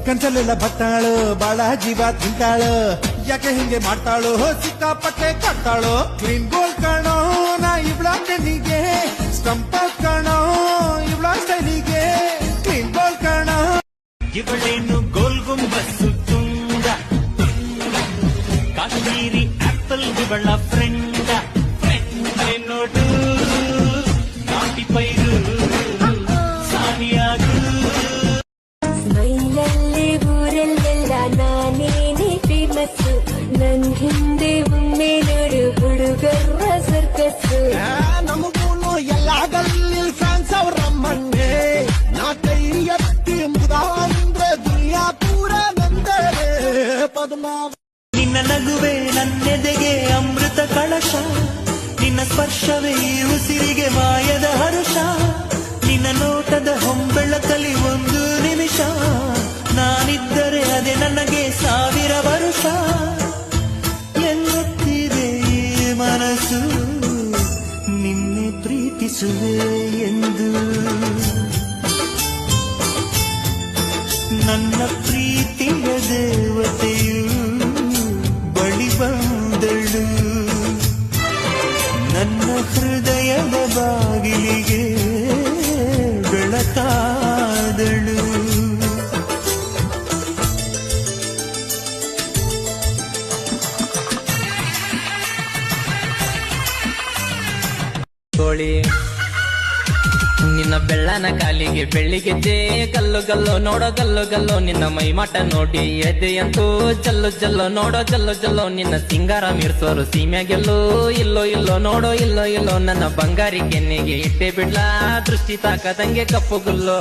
ಕನ್ಸಲ್ಲೆಲ್ಲ ಬತ್ತಾಳು ಬಾಳ ಜೀವ ತಿಂತಾಳು ಯಾಕೆ ಹಿಂಗೆ ಮಾಡ್ತಾಳು ಸಿಕ್ಕಾಪಟ್ಟೆ ಕಟ್ತಾಳು ಗ್ರೀನ್ ಗೋಲ್ಡ್ ಕಾಣೋ ನಾ ಇವಳ ಕಣ್ಣಿಗೆ ಸ್ಟಂಪ್ ಕಾಣೋ ಇವಳ ಸ್ಟೈಲಿಗೆ ಗ್ರೀನ್ ಗೋಲ್ಡ್ ಕಾಣೋ ಇವಳೇನು ಗೋಲ್ ಗುಂಬಸ್ಸು ತುಂಗ ಕಾಶ್ಮೀರಿ ಆಪಲ್ ಇವಳ ಫ್ರೆಂಡ ನೋಡು ನಾಟಿ ಪೈರು ಸಾನಿಯಾಗು ಮೈಲಲ್ಲಿ ಊರಲ್ಲೆಲ್ಲ ನಾನೇನೆ ಫೇಮಸ್ ನನ್ ಹಿಂದೆ ಒಮ್ಮೆ ನೋಡು ಹುಡುಗರ ಸರ್ಕಸ್ ನಮಗೂನು ಎಲ್ಲ ಗಲ್ಲಿ ಫ್ಯಾನ್ಸ್ ಅವ್ರಮ್ಮನ್ನೇ ನಾ ಕೈ ಎತ್ತಿ ಮುದ ಅಂದ್ರೆ ದುನಿಯಾ ಪೂರ ನಂದರೆ ಪದ್ಮಾವ ನಿನ್ನ ನಗುವೆ ನನ್ನೆದೆಗೆ ಅಮೃತ ಕಳಶ ನಿನ್ನ ಸ್ಪರ್ಶವೇ ಉಸಿರಿಗೆ ಮಾಯದ ಹರುಷ ನಿನ್ನ ನೋಟದ ಹೊಂಬೆಳಕಲಿ ಒಂದು ನಿಮಿಷ ನಾನಿದ್ದರೆ ಅದೇ ನನಗೆ 1000 ವರುಷ ಎನ್ನುತ್ತಿದೆ ಈ ಮನಸ್ಸು ನಿನ್ನೆ ಪ್ರೀತಿಸುವೆ ಎಂದು ನನ್ನ ಪ್ರೀತಿಯ ದೇವತೆಯು ಬಳಿ ಬಂದಳು ನನ್ನ ಹೃದಯದ ಬಾಗಿಲಿಗೆ ಬೆಳಕಾದಳು ಕೋಳಿ ನಿನ್ನ ಬೆಳ್ಳನ ಕಾಲಿಗೆ ಬೆಳ್ಳಿಗೆಜ್ಜೆ ಕಲ್ಲು ಗಲ್ಲು ನೋಡೋ ಗಲ್ಲು ಗಲ್ಲು ನಿನ್ನ ಮೈಮಾಟ ನೋಡಿ ಎದೆಯಂತೂ ಜಲ್ಲು ಜಲ್ಲು ನೋಡೋ ಜಲ್ಲು ಜಲ್ಲು ನಿನ್ನ ಸಿಂಗಾರ ಮೀರ್ಸೋರು ಸೀಮೆಗೆಲ್ಲೋ ಇಲ್ಲೋ ಇಲ್ಲೋ ನೋಡೋ ಇಲ್ಲೋ ಇಲ್ಲೋ ನನ್ನ ಬಂಗಾರಿ ಕೆನ್ನೆಗೆ ಇಟ್ಟೆ ಬಿಡ್ಲಾ ದೃಷ್ಟಿ ತಾಕದಂಗೆ ಕಪ್ಪು ಗುಲ್ಲು